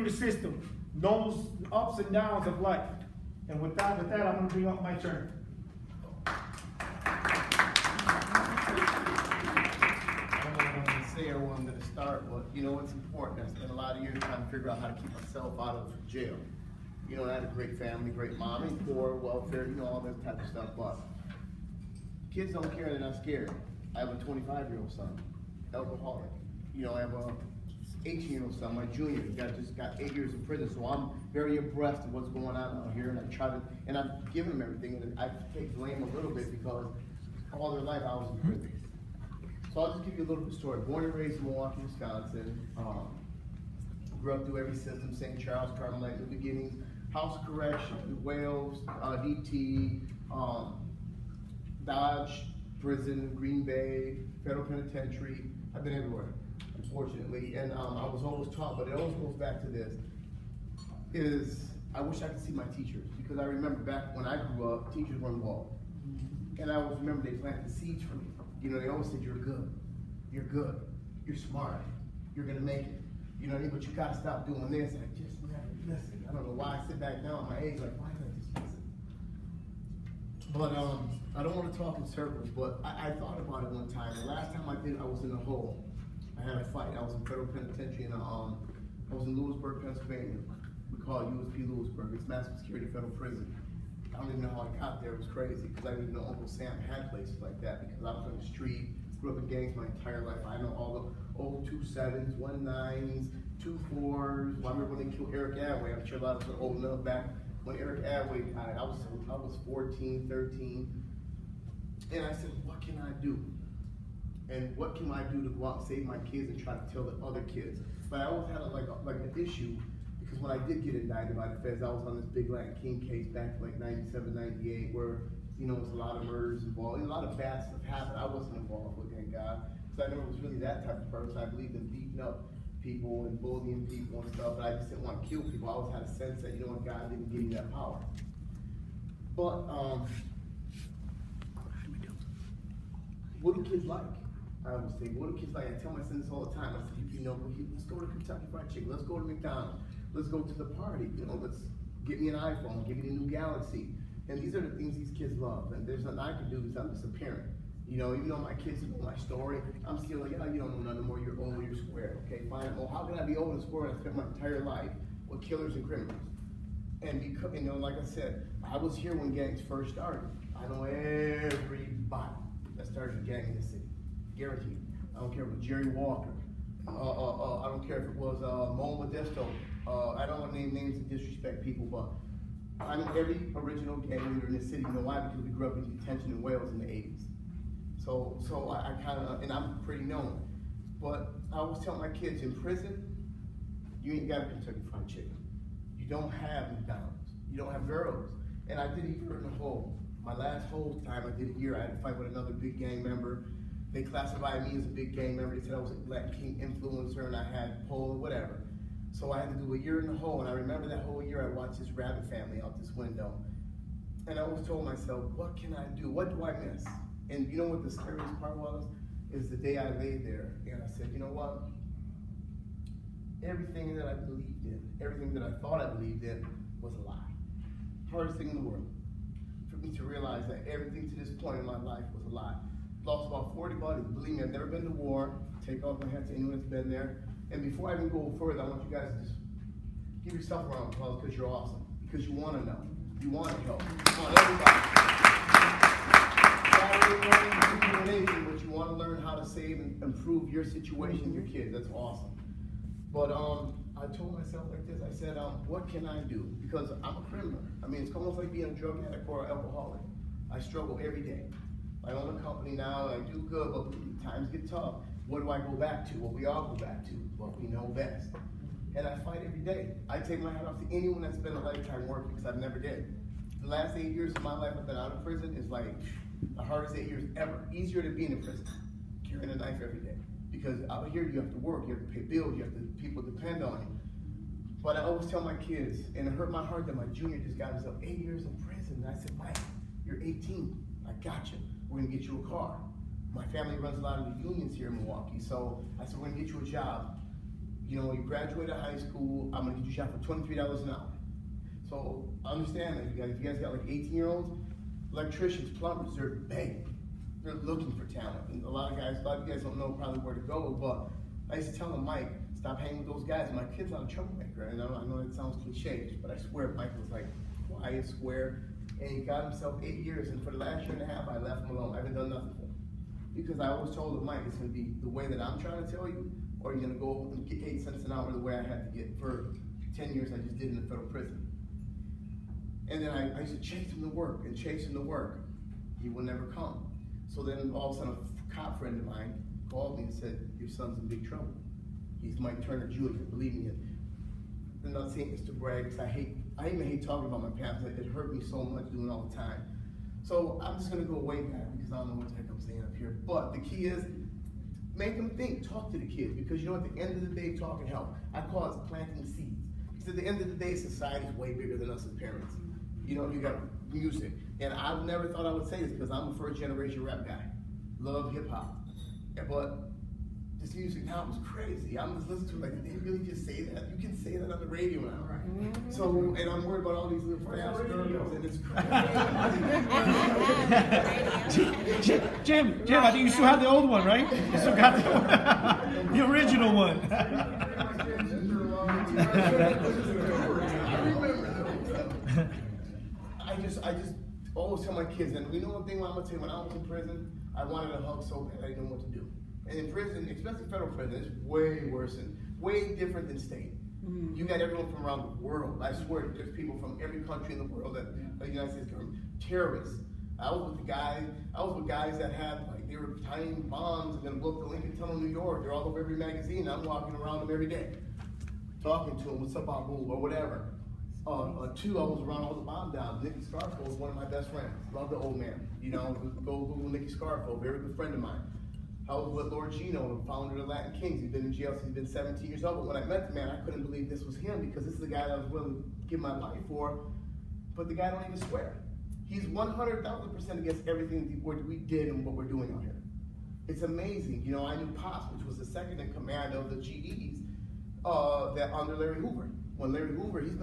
through the system, knows ups and downs of life. And with that, I'm going to bring up my turn. Say everyone going to start, but you know what's important? I spent a lot of years trying to figure out how to keep myself out of jail. You know, I had a great family, great mom, and poor, welfare, you know, all that type of stuff, but kids don't care, they're not scared. I have a 25-year-old son, alcoholic. You know, I have a 18-year-old son, my junior, just got 8 years in prison, so I'm very abreast of what's going on out here, and I try to, and I've given them everything, and I take blame a little bit because all their life I was in prison. So I'll just give you a little bit of story. Born and raised in Milwaukee, Wisconsin. Grew up through every system, St. Charles, Carmelite, the beginnings, House of Correction, Wales, DT, Dodge, prison, Green Bay, federal penitentiary. I've been everywhere, unfortunately. And I was always taught, but it always goes back to this, is I wish I could see my teachers. Because I remember back when I grew up, teachers were involved. And I always remember they planted seeds for me. You know, they always said, you're good, you're smart, you're gonna make it. You know what I mean? But you gotta stop doing this. I just never listen. I don't know why I sit back now at my age, like, why did I just listen? But I don't want to talk in circles, but I thought about it one time. The last time I did, I was in a hole. I had a fight. I was in federal penitentiary, and I was in Lewisburg, Pennsylvania. We call it USP Lewisburg. It's maximum security federal prison. I don't even know how I got there. It was crazy because I didn't even know Uncle Sam had places like that because I was on the street, grew up in gangs my entire life. I know all the old 2-7s, 1-9s, 2-4s. Well, I remember when they killed Eric Adway. I'm sure a lot of us are old enough back when Eric Adway died. I was 14, 13. And I said, what can I do? And what can I do to go out and save my kids and try to tell the other kids? But I always had like an issue. Because when I did get indicted by the feds, I was on this big Latin King case back in like 97, 98, where, you know, there was a lot of murders involved, and a lot of bad stuff happened. I wasn't involved with, thank God, because I never was really that type of person. I believed in beating up people and bullying people and stuff, but I just didn't want to kill people. I always had a sense that, you know what, God didn't give me that power. But, what do kids like? I always say, what do kids like? I tell my sons this all the time. I say, you know, let's go to Kentucky Fried Chicken, let's go to McDonald's. Let's go to the party, you know, let's get me an iPhone, give me the new Galaxy. And these are the things these kids love. And there's nothing I can do because I'm just a parent. You know, even though my kids know my story, I'm still like, oh, you don't know nothing more, you're old, you're square. Okay, fine. Well, how can I be old and square when I spent my entire life with killers and criminals? And because, you know, like I said, I was here when gangs first started. I know everybody that started a gang in the city. Guaranteed. I don't care if it was Jerry Walker. I don't care if it was Mo Modesto. I don't want to name names and disrespect people, but I know every original gang leader in the city. You know why? Because we grew up in detention in Wales in the 80s. So I kind of, and I'm pretty known. But I always tell my kids, in prison, you ain't got a Kentucky Fried Chicken. You don't have McDonald's. You don't have girls. And I did a year in the hole. My last whole time I did a year, I had to fight with another big gang member. They classified me as a big gang member. They said I was a Latin King influencer and I had pull or whatever. So I had to do a year in the hole, and I remember that whole year I watched this rabbit family out this window. And I always told myself, what can I do? What do I miss? And you know what the scariest part was? Is the day I laid there and I said, you know what? Everything that I believed in, everything that I thought I believed in was a lie. Hardest thing in the world. For me to realize that everything to this point in my life was a lie. Lost about 40 buddies. Believe me, I've never been to war. Take off my hat to anyone that's been there. And before I even go further, I want you guys to just give yourself a round of applause because you're awesome. Because you want to know. You want to help. You want everybody. But you want to learn how to save and improve your situation, your kids. That's awesome. But I told myself like this. I said, what can I do? Because I'm a criminal. I mean, it's almost like being a drug addict or an alcoholic. I struggle every day. I own a company now, I do good, but times get tough. What do I go back to? What we all go back to, what we know best. And I fight every day. I take my hat off to anyone that's been a lifetime working, because I've never did. The last 8 years of my life I've been out of prison is like the hardest 8 years ever. Easier to be in a prison, carrying a knife every day. Because out here you have to work, you have to pay bills, you have to, people depend on you. But I always tell my kids, and it hurt my heart that my junior just got himself 8 years in prison. And I said, Mike, you're 18, I got you. We're gonna get you a car. My family runs a lot of the unions here in Milwaukee, so I said, we're gonna get you a job. You know, you graduate high school, I'm gonna get you shot for $23 an hour. So understand that if you guys got like 18-year-olds, electricians, plumbers, they're begging. They're looking for talent. And a lot of you guys don't know probably where to go, but I used to tell them, Mike, stop hanging with those guys. My kid's not a troublemaker. And I know it sounds cliche, but I swear Mike was like quiet, square, and he got himself 8 years, and for the last year and a half, I left him alone. I haven't done nothing for him. Because I always told him, Mike, it's gonna be the way that I'm trying to tell you, or you're gonna go and get 8 cents an hour the way I had to get for 10 years I just did in the federal prison. And then I used to chase him to work and chase him to work. He would never come. So then all of a sudden a cop friend of mine called me and said, your son's in big trouble. He's Mike Turner Jr., believe me. I'm not saying this to brag, because I even hate talking about my past. It hurt me so much doing it all the time. So I'm just gonna go way back because I don't know what the heck I'm saying up here. But the key is, make them think, talk to the kids, because you know at the end of the day, talk and help. I call it planting seeds. Because at the end of the day, society is way bigger than us as parents. You know, you got music. And I've never thought I would say this because I'm a first generation rap guy. Love hip hop. But this music now is crazy. I'm just listening to it like, did they really just say that? You can say that on the radio now. Right. So, and I'm worried about all these little fast girls, and it's crazy. Jim, I think you still have the old one, right? You still got the original one. I just always tell my kids, and you know one thing I'm gonna tell you, when I was in prison, I wanted a hug so bad I didn't know what to do. And in prison, especially federal prison, it's way worse and way different than state. You got everyone from around the world. I swear, there's people from every country in the world that the United States government, terrorists. I was with guys that had, like, they were tying bombs and then blew up the Lincoln Tunnel, New York. They're all over every magazine. I'm walking around them every day, talking to them, what's up, Abu, or whatever. Two, I was around all the bomb downs. Nicky Scarfo is one of my best friends. Love the old man. You know, go Google Nicky Scarfo, very good friend of mine. I was with Lord Gino, the founder of the Latin Kings. He's been in jail since he's been 17 years old. But when I met the man, I couldn't believe this was him, because this is the guy that I was willing to give my life for. But the guy don't even swear. He's 100,000% against everything we did and what we're doing out here. It's amazing. You know, I knew Pops, which was the second in command of the GDs, that under Larry Hoover. When Larry Hoover, he's been